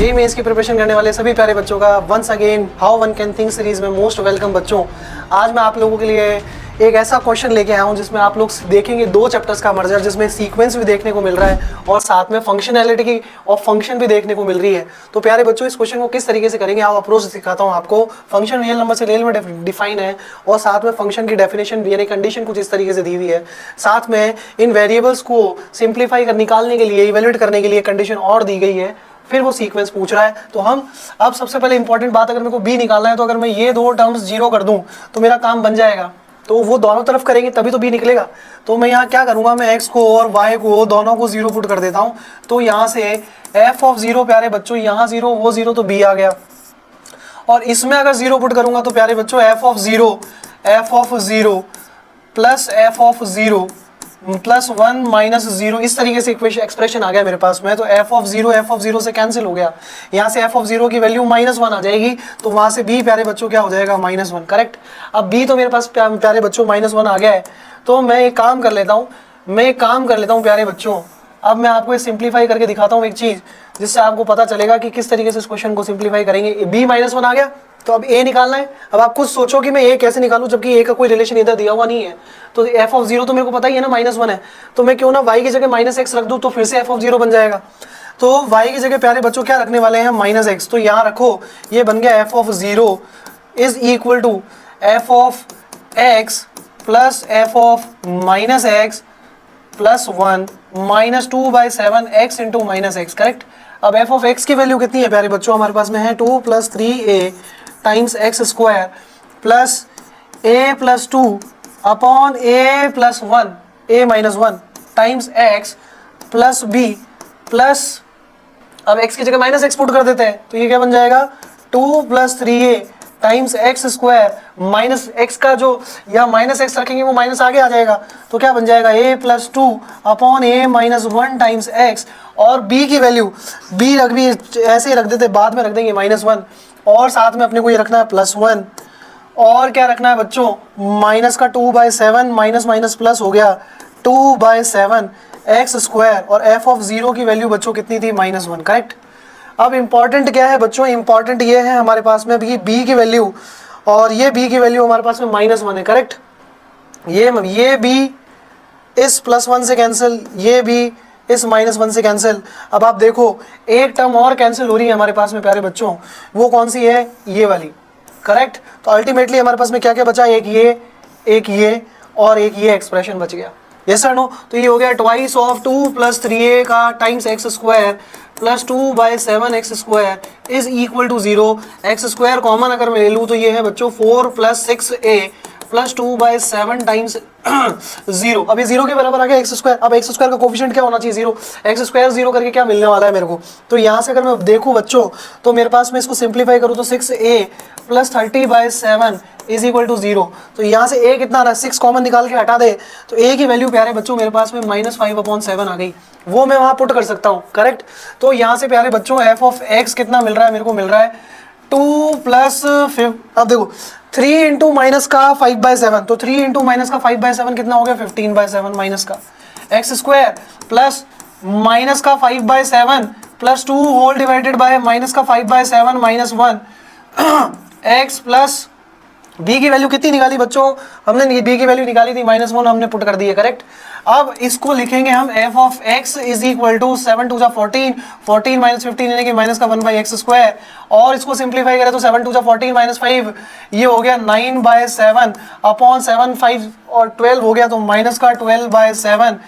JEE mains की preparation करने वाले सभी प्यारे बच्चों का once again how one can think series में मोस्ट वेलकम। बच्चों आज मैं आप लोगों के लिए एक ऐसा क्वेश्चन लेके आया हूं जिसमें आप लोग देखेंगे दो चैप्टर्स का मर्जर, जिसमें सीक्वेंस भी देखने को मिल रहा है और साथ में फंक्शनैलिटी की और फंक्शन भी देखने को मिल रही है। तो प्यारे बच्चों इस क्वेश्चन को किस तरीके से करेंगे आप अप्रोच सिखाता हूं आपको। फंक्शन रियल नंबर से रियल में डिफाइन है और साथ में फंक्शन की डेफिनेशन यानी कंडीशन कुछ इस तरीके से दी हुई है। साथ में इन वेरिएबल्स को सिंप्लीफाई कर निकालने के लिए इवेल्युएट करने के लिए कंडीशन और दी गई है, फिर वो सीक्वेंस पूछ रहा है। तो हम अब सबसे पहले इंपॉर्टेंट बात, अगर मेरे को बी निकालना है तो अगर मैं ये दो टर्म्स जीरो कर दूं तो मेरा काम बन जाएगा। तो वो दोनों तरफ करेंगे तभी तो बी निकलेगा। तो मैं यहाँ क्या करूंगा, मैं एक्स को और वाई को दोनों को जीरो पुट कर देता हूँ। तो यहाँ से एफ ऑफ जीरो प्यारे बच्चों, यहाँ जीरो वो जीरो तो बी आ गया। और इसमें अगर जीरो पुट करूंगा तो प्यारे बच्चों F of zero plus f of zero plus 1 minus 0, इस तरीके से एक्सप्रेशन आ गया मेरे पास में। तो एफ ऑफ जीरो से कैंसिल हो गया। यहाँ से एफ ऑफ जीरो की वैल्यू -1 आ जाएगी, तो वहां से बी प्यारे बच्चों क्या हो जाएगा -1। करेक्ट। अब बी तो मेरे पास प्यारे बच्चों -1 आ गया है। तो मैं एक काम कर लेता हूँ प्यारे बच्चों। अब मैं आपको सिंप्लीफाई करके दिखाता हूँ एक चीज, जिससे आपको पता चलेगा कि किस तरीके से इस क्वेश्चन को सिंप्लीफाई करेंगे। बी -1 आ गया तो अब ए निकालना है। अब आप खुद सोचो कि मैं ए कैसे निकालूं जबकि ए का कोई रिलेशन इधर दिया हुआ नहीं है। तो एफ ऑफ जीरो तो मेरे को पता ही है ना -1 है, तो मैं क्यों ना y की जगह -x रख दूं तो फिर से एफ ऑफ जीरो बन जाएगा। तो y की जगह प्यारे बच्चों क्या रखने वाले हैं, -x। तो यहाँ रखो, ये बन गया f of zero is equal to f of x plus f of -x plus 1 -2/7 x into -x। Correct. अब एफ ऑफ x की वैल्यू कितनी है प्यारे बच्चों, हमारे पास में है 2 + 3a times x square plus a + 2 upon a + 1 a - 1 times x plus b plus, अब x की जगह -x पुट कर देते हैं तो ये क्या बन जाएगा 2 + 3a times x square minus x का जो यहाँ -x रखेंगे वो माइनस आगे आ जाएगा। तो क्या बन जाएगा a + 2 upon a - 1 times x। और b की वैल्यू b रख भी ऐसे ही रख देते, बाद में रख देंगे -1 और साथ में अपने को ये रखना है +1 और क्या रखना है बच्चों, माइनस का 2/7 माइनस माइनस प्लस हो गया 2/7 एक्स स्क्वायर। और एफ ऑफ जीरो की वैल्यू बच्चों कितनी थी, -1। करेक्ट। अब इंपॉर्टेंट क्या है बच्चों, इंपॉर्टेंट ये है हमारे पास में बी की वैल्यू, और ये बी की वैल्यू हमारे पास में -1 है। करेक्ट। ये बी इस +1 से कैंसिल, ये भी इस -1 से कैंसिल। अब आप देखो एक टर्म और कैंसिल हो रही है हमारे पास में प्यारे बच्चों, वो कौन सी है, ये वाली। करेक्ट। तो अल्टीमेटली हमारे पास में क्या क्या बचा, एक ये और एक ये एक्सप्रेशन बच गया। Yes sir no. तो ये हो गया ट्वाइस ऑफ 2 + 3a का times x square plus 2/7 x square is equal to 0। X square common अगर मैं ले लूँ तो ये है बच्चों 4 + 6a प्लस 2/7 टाइम्स 0। अब ये 0 के बराबर आ गया एक्स स्क्वायर। अब एक्स स्क्वायर का कोफिशिएंट क्या होना चाहिए, 0। एक्स स्क्वायर 0 करके क्या मिलने वाला है मेरे को, तो यहाँ से अगर मैं देखूँ बच्चों तो मेरे पास में इसको सिंप्लीफाई करूँ तो 6a plus 30/7 is equal to 0। तो यहाँ से a कितना आ रहा है, 6 कॉमन निकाल के हटा दे तो a की वैल्यू प्यारे बच्चों मेरे पास में -5/7 आ गई, वो मैं वहाँ पुट कर सकता हूँ। करेक्ट। तो यहाँ से प्यारे बच्चों एफ ऑफ x कितना मिल रहा है, मेरे को मिल रहा है 2 + 5। अब देखो 3 इंटू माइनस का 5/7, तो 3 इंटू माइनस का 5/7 कितना हो गया, 15/7 माइनस का एक्स स्क्वायर प्लस माइनस का 5/7 plus 2 whole divided by minus का 5/7 -1 एक्स प्लस b की वैल्यू कितनी निकाली बच्चों, हमने b की वैल्यू निकाली थी -1, हमने पुट कर दी है। करेक्ट। अब इसको लिखेंगे हम f of x is equal to 7 2 14 14 - 15 यानी कि -1/x स्क्वायर। और इसको सिंप्लीफाई करें तो 7 2 14 -5 ये हो गया 9/7 अपॉन 7 5 और 12 हो गया तो -12/7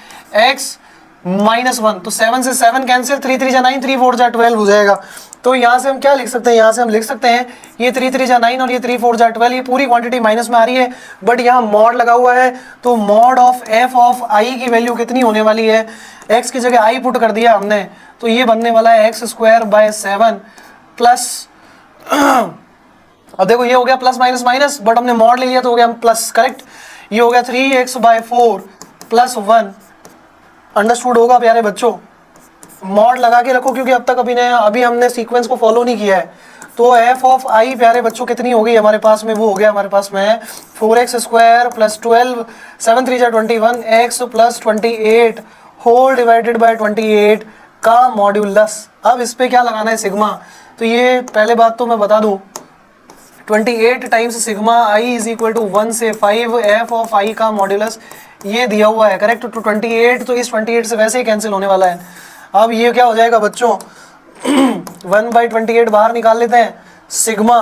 x -1। तो 7 से 7 कैंसिल, 3 3 9 3 4 12 हो जाएगा। तो यहाँ से हम क्या लिख सकते हैं, यहाँ से हम लिख सकते हैं ये 3 3 9 और ये 3 4 12, ये पूरी क्वांटिटी माइनस में आ रही है बट यहाँ मॉड लगा हुआ है। तो मॉड ऑफ एफ ऑफ आई की वैल्यू कितनी होने वाली है, एक्स की जगह आई पुट कर दिया हमने तो ये बनने वाला है x² प्लस अब देखो ये हो गया प्लस माइनस माइनस बट हमने मॉड ले लिया तो हो गया प्लस। करेक्ट। ये हो गया 3x/4 प्लस 1। अंडरस्टूड होगा प्यारे बच्चों, मॉड लगा के रखो क्योंकि अब तक अभी हमने सीक्वेंस को फॉलो नहीं किया है। तो एफ ऑफ आई प्यारे बच्चों कितनी हो गई हमारे पास में, वो हो गया हमारे पास में 4x² plus 12 7 3 21 x plus 28 whole divided by 28 का मॉड्यूलस। अब इस पे क्या लगाना है, सिग्मा। तो ये पहले बात तो मैं बता दूं, 28 times sigma i is equal to 1 से 5 एफ ऑफ आई का मॉड्यूलस, ये दिया हुआ है करेक्ट। तो 28 तो इस 28 से वैसे ही कैंसिल होने वाला है। अब ये क्या हो जाएगा बच्चों 1/28 बाहर निकाल लेते हैं, sigma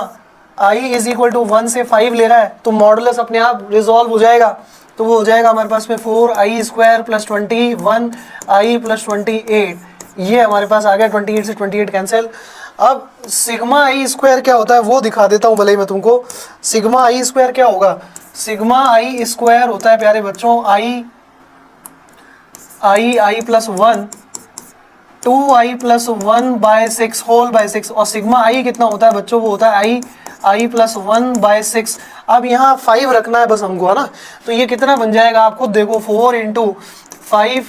i is equal to 1 से 5 ले रहा है तो मॉडुलस अपने आप रिजॉल्व हो जाएगा। तो वो हो जाएगा हमारे पास में 4i square plus 21i plus 28, ये हमारे पास आ गया। 28 से 28 कैंसिल। अब सिग्मा आई स्क्वायर क्या होता है वो दिखा देता हूँ भले ही मैं तुमको। सिग्मा आई स्क्वायर क्या होगा, सिग्मा आई स्क्वायर होता है प्यारे बच्चों आई प्लस 1 2i प्लस 1/6 होल बाय 6, और सिग्मा आई कितना होता है बच्चों, वो होता है आई प्लस 1/6। अब यहाँ 5 रखना है बस हमको, है ना। तो ये कितना बन जाएगा आप खुद देखो, 4 इंटू 5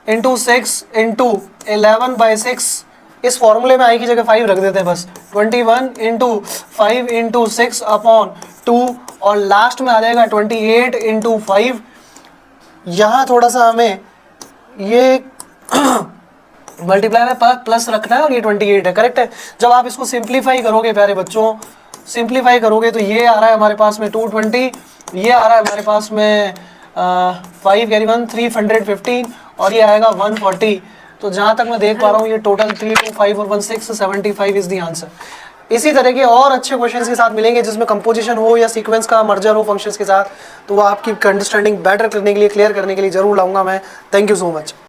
इंटू 6 इंटू 11/6। इस फॉर्मूले में आई की जगह 5 रख देते हैं बस। 21 इंटू 5 इंटू 6 अपॉन 2, और लास्ट में आ जाएगा 28 इंटू 5। यहाँ थोड़ा सा हमें ये मल्टीप्लाई में प्लस रखना है और ये 28 है करेक्ट है। जब आप इसको सिंप्लीफाई करोगे प्यारे बच्चों, सिंप्लीफाई करोगे तो ये आ रहा है हमारे पास में 220, ये आ रहा है हमारे पास में 5 कैरी 1 315, और ये आएगा 140। तो जहाँ तक मैं देख पा रहा हूँ ये टोटल 325 और 16 75 इज द आंसर। इसी तरह के और अच्छे क्वेश्चंस के साथ मिलेंगे जिसमें कंपोजिशन हो या सीक्वेंस का मर्जर हो फंक्शंस के साथ, तो वो आपकी अंडरस्टैंडिंग बेटर करने के लिए, क्लियर करने के लिए जरूर लाऊंगा मैं। Thank you so much.